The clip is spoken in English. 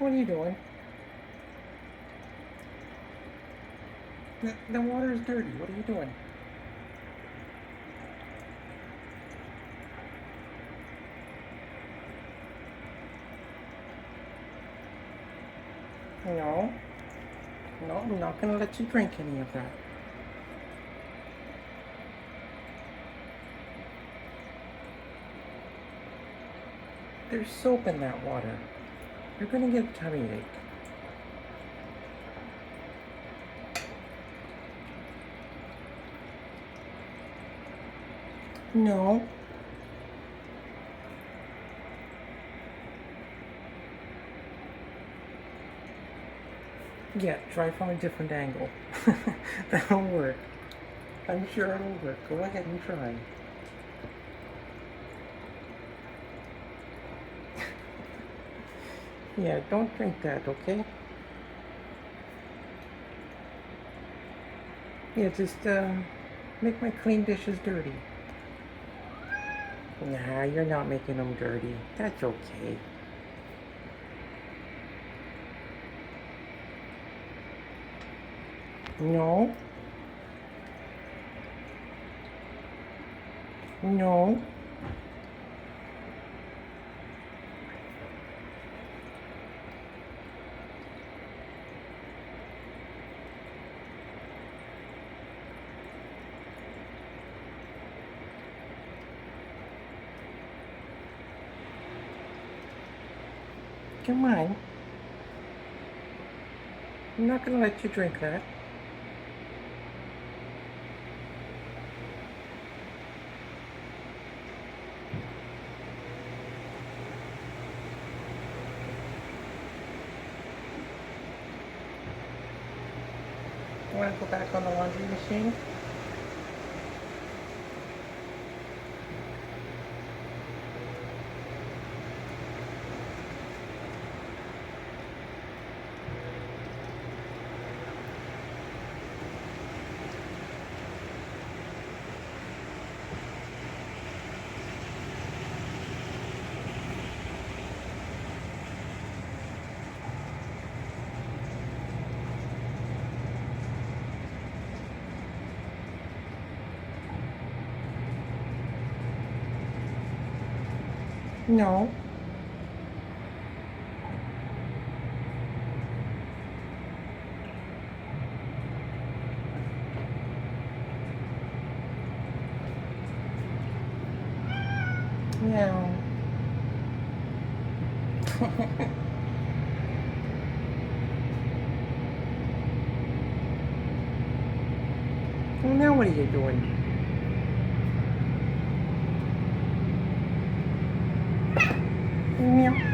What are you doing? The water is dirty. What are you doing? No. No, I'm not going to let you drink any of that. There's soap in that water. You're going to get a tummy ache. No. Yeah, try from a different angle. That'll work. I'm sure it'll work. Go ahead and try. Yeah, don't drink that, okay? Yeah, just make my clean dishes dirty. Nah, you're not making them dirty. That's okay. No. No. Come on. I'm not gonna let you drink that. You wanna go back on the laundry machine? No. No. Well, now what are you doing?